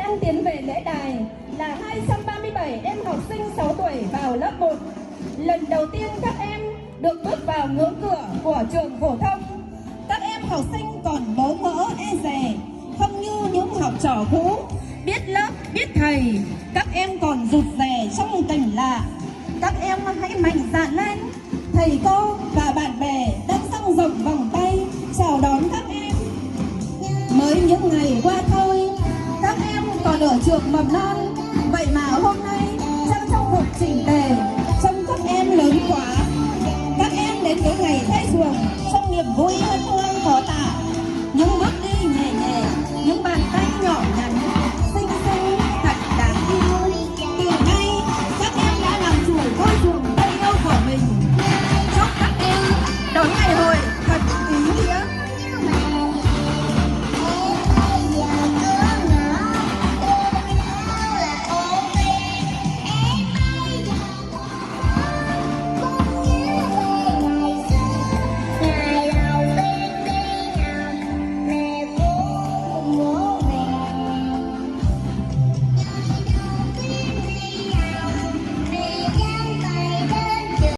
đang tiến về lễ đài là 237 em học sinh 6 tuổi vào lớp 1. Lần đầu tiên các em được bước vào ngưỡng cửa của trường phổ thông. Các em học sinh còn bỡ ngỡ e dè, không như những học trò cũ. Biết lớp, biết thầy, các em còn rụt rè trong cảnh lạ. Các em hãy mạnh dạn lên. Thầy cô và bạn bè đang dang rộng vòng tay chào đón các em. Mới những ngày qua thôi, các em còn ở trường mầm non, vậy mà hôm nay trang trang phục chỉnh tề, trông các em lớn quá. Các em đến với ngày khai trường trong niềm vui hân